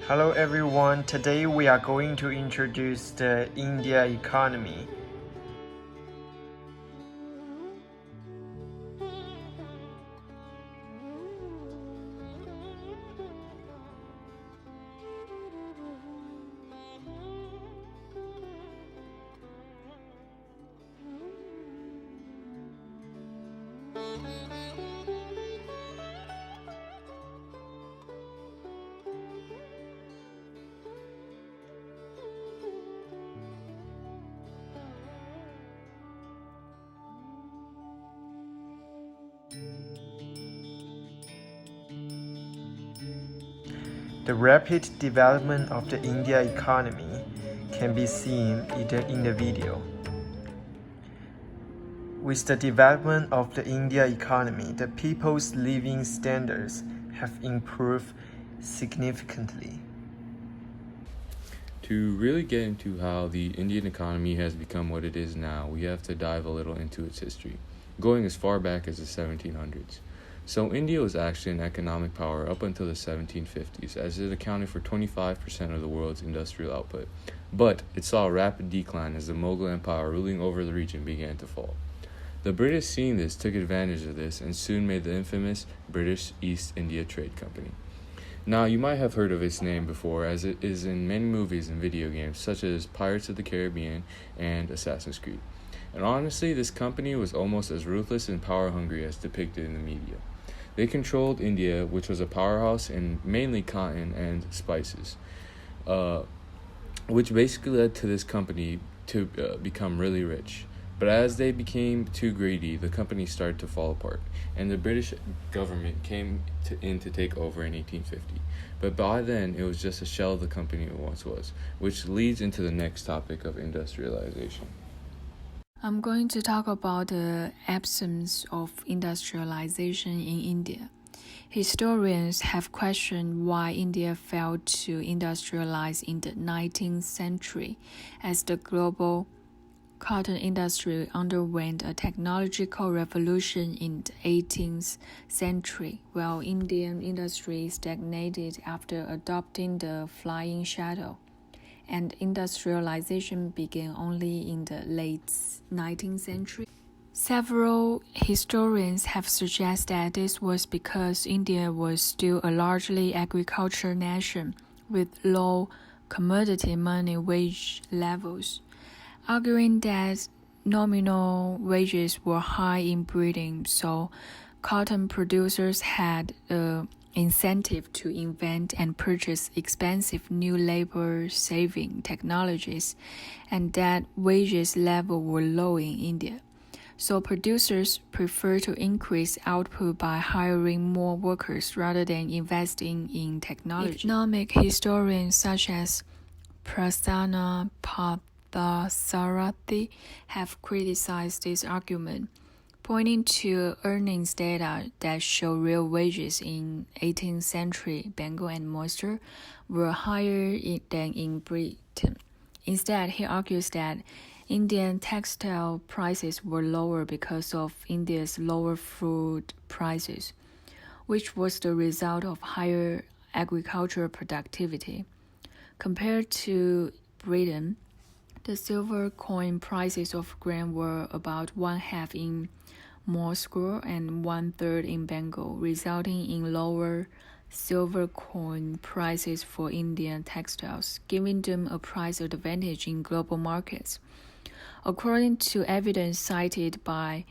Hello everyone, today we are going to introduce the India economy. The rapid development of the India economy can be seen in the video. With the development of the India economy, the people's living standards have improved significantly. To really get into how the Indian economy has become what it is now, we have to dive a little into its history, going as far back as the 1700s. So India was actually an economic power up until the 1750s, as it accounted for 25% of the world's industrial output. But it saw a rapid decline as the Mughal Empire ruling over the region began to fall. The British, seeing this, took advantage of this and soon made the infamous British East India Trade Company. Now, you might have heard of its name before, as it is in many movies and video games such as Pirates of the Caribbean and Assassin's Creed. And honestly, this company was almost as ruthless and power-hungry as depicted in the media. They controlled India, which was a powerhouse in mainly cotton and spices, which basically led to this company to become really rich. But as they became too greedy, the company started to fall apart, and the British government came in to take over in 1850. But by then, it was just a shell of the company it once was, which leads into the next topic of industrialization. I'm going to talk about the absence of industrialization in India. Historians have questioned why India failed to industrialize in the 19th century, as the global cotton industry underwent a technological revolution in the 18th century, while Indian industry stagnated after adopting the flying shuttle, and industrialization began only in the late 19th century. Several historians have suggested that this was because India was still a largely agricultural nation with low commodity money wage levels, arguing that nominal wages were high in breeding, so cotton producers had the incentive to invent and purchase expensive new labor-saving technologies, and that wages level were low in India. So producers prefer to increase output by hiring more workers rather than investing in technology. Economic historians such as Prasanna Parthasarathi have criticized this argument, pointing to earnings data that show real wages in 18th century Bengal and Mysore were higher than in Britain. Instead, he argues that Indian textile prices were lower because of India's lower food prices, which was the result of higher agricultural productivity. Compared to Britain, the silver coin prices of grain were about one-half in Mysore and one-third in Bengal, resulting in lower silver coin prices for Indian textiles, giving them a price advantage in global markets. According to evidence cited by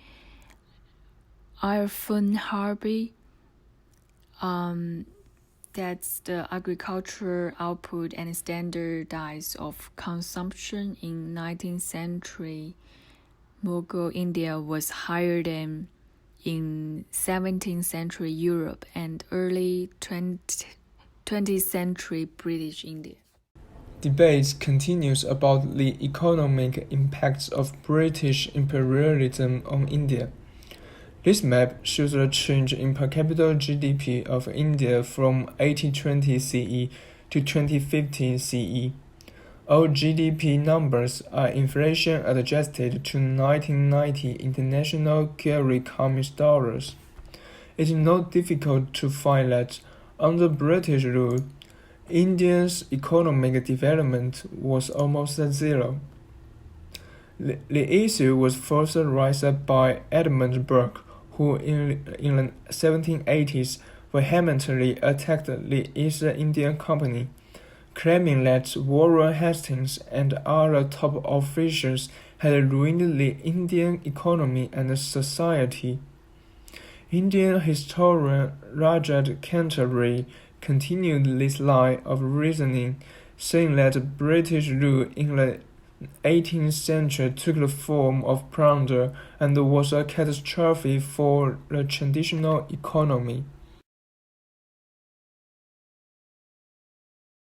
Irfan Harbi, that's the agricultural output and standards of consumption in 19th century Mughal India was higher than in 17th century Europe and early 20th century British India. Debate continues about the economic impacts of British imperialism on India. This map shows the change in per capita GDP of India from 1820 CE to 2015 CE. All GDP numbers are inflation adjusted to 1990 International Carry Common dollars. It is not difficult to find that under British rule, India's economic development was almost at zero. The issue was first raised by Edmund Burke, who in the 1780s vehemently attacked the East India Company, claiming that Warren Hastings and other top officials had ruined the Indian economy and society. Indian historian Rajat Canterbury continued this line of reasoning, saying that British rule in the 18th century took the form of plunder and was a catastrophe for the traditional economy.